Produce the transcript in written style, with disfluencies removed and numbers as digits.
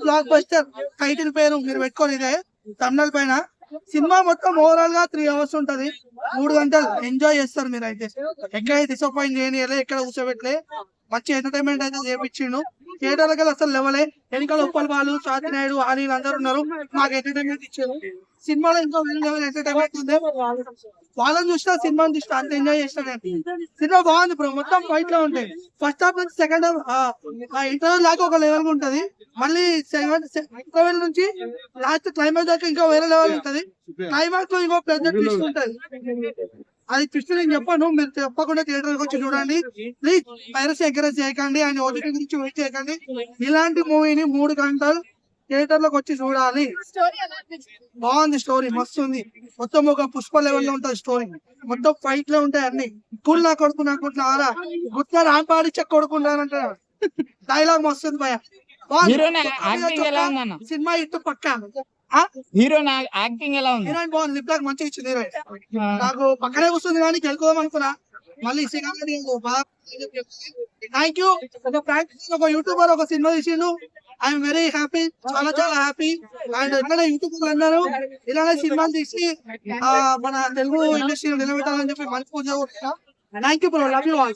Block buster title పేరు మీరు పెట్టుకొని ఇదే తమిళ పైన. సినిమా మొత్తం ఓవరాల్ గా 3 hours ఉంటది. 3 గంటలు ఎంజాయ్ చేస్తారు మీరు అయితే. ఎక్కడ డిసప్పాయింట్ చేయని ఎక్కడ కూర్చోబెట్టలే, మంచి ఎంటర్టైన్మెంట్ అయితే చేపించిండు. థియేటర్ దగ్గర అసలు లెవలే. వెనకాల ఉప్పల్ బాలు, స్వాతి నాయుడు, ఆలీలు అందరు ఉన్నారు. మాకు ఎంటర్టైన్మెంట్ ఇచ్చారు. సినిమాలో ఇంకా వేరే లెవెల్ ఎంటర్టైన్మెంట్ ఉంది. వాళ్ళని చూసినా సినిమాని చూసినా అంత ఎంజాయ్ చేసిన నేను. సినిమా బాగుంది బ్రో, మొత్తం ఫైట్ లో ఉంటాయి. ఫస్ట్ హాఫ్ నుంచి సెకండ్ హాఫ్ ఇంటర్వెల్ దాకా ఒక లెవెల్ ఉంటది. మళ్ళీ ఇంటర్వెల్ నుంచి లాస్ట్ క్లైమాక్స్ దాకా ఇంకా వేరే లెవెల్ ఉంటది. క్లైమాక్స్ లో ఇంకో పెద్ద ట్విస్ట్ ఉంటది. అది ట్విస్ట్ నేను చెప్పాను, మీరు తప్పకుండా థియేటర్ వచ్చి చూడండి. ప్లీజ్ పైరసీ ఎంకరేజ్ చేయకండి, ఆయన ఓటీటీ గురించి వెయిట్ చేయకండి. ఇలాంటి మూవీని 3 గంటలు థియేటర్ లోకి వచ్చి చూడాలి. బాగుంది, స్టోరీ మస్తు ఉంది. మొత్తం ఒక పుష్ప లెవెల్ లో ఉంటది స్టోరీ. మొత్తం ఫైట్ లో ఉంటాయి అన్ని. పూల్ నా కొడుకు అనుకుంటున్నారా, గుర్తు రాంపాడిచ్చ కొడుకుంటారంట. డైలాగ్ మస్తు ఉంది భయ. సినిమా ఇటు పక్క హీరో యాక్టింగ్ ఎలా ఉంది? హీరోయిన్ బాగుంది, లిప్ లాక్ మంచిగా ఇచ్చింది హీరోయిన్. నాకు పక్కనే కూర్చుంది కానీ గెలుకోదాం అనుకున్నా, మళ్ళీ థ్యాంక్ యూ. ఒక యూట్యూబర్ ఒక సినిమా తీసిండు, ఐఎమ్ వెరీ హ్యాపీ, చాలా చాలా హ్యాపీ. అండ్ ఎట్లా యూట్యూబ్ అన్నారు ఇలానే సినిమాలు తీసి మన తెలుగు ఇండస్ట్రీ నిలబెట్టాలని చెప్పి మంచి పూజ. Thank you bro, love you all.